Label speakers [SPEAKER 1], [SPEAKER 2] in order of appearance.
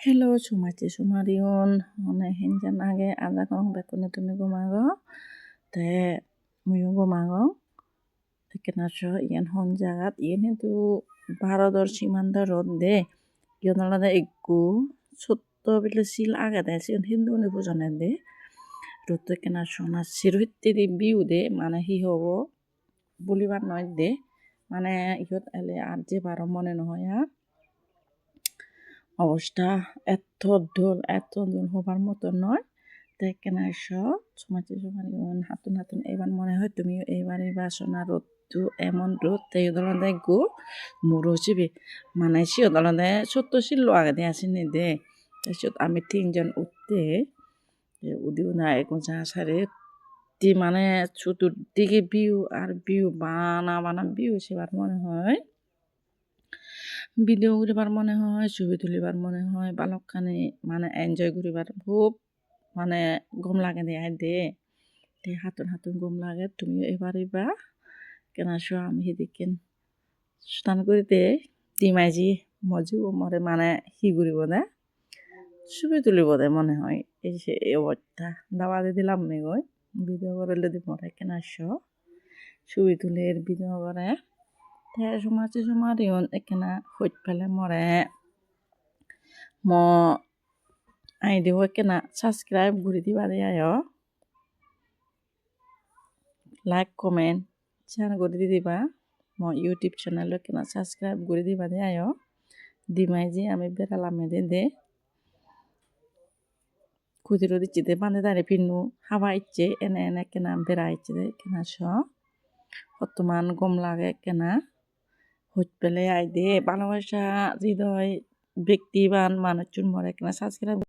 [SPEAKER 1] Hello, Sumati Sumarion, on a Hinjan Age, Azakon, Bakunatumi Gomago, the Muyugomago, the Kenasho, Ian Honjagat, Ian into Barador Shimanda Road de Yonala Egu, Soto Villasil Agades, and Hindu Nibuzanende, Ruto Kenashona, Sirviti Biude, Manahiho, Bolivar Noid de, Mana Yot Ale Arje Baramon and Hoya. অবস্থা এত দূর হবার মতো নয় দেখেন আসো সমাজে হাতুন এবার মনে হয় তুমিও এবারে বাসনা রোদটো এমন রোদ তাই ধরনের গো মুরসিবি মানে সিও ধরনের ছোট্ট শিল্ল আগে দিয়ে আসেনি দে তাৰপিছত আমি তিনজন উঠতে উদিও না এখন সারে মানে চতুর্দিকে বিউ আর বিউ বানা বিউ সেবার মনে হয় ভিডিও করিবার মনে হয় ছবি তুলিবার মনে হয় বালকখানি মানে এনজয় করিবার খুব মানে গম লাগে দে হাতুন গম লাগে তুমিও এবারিবা কেন আসো আমি সেদিকেন স্নান করিতে ডিমাইজি মজিও মরে মানে হি করিব দে ছবি তুলিব দে মনে হয় এই অবস্থা দাওয়া দিয়ে দিলাম মেগই ভিডিও করলে দিব মরে কেন আসো ছবি তুলে ভিডিও করে Sumarion ekena hoj pele more mo ID ekena subscribe guri diba de ayo like comment share guri diba mo YouTube channel ekena subscribe guri diba de ayo dimai ji ami beralam de kudiro dichi de bande dare pinnu hawa icche ene ekena bera icche de ekena sho বর্তমান গম লাগে কেনা হইত পেলে I they ভালোবাসা হৃদয় ব্যক্তিবান মানুষজন মরে কেনা সাবস্ক্রাইব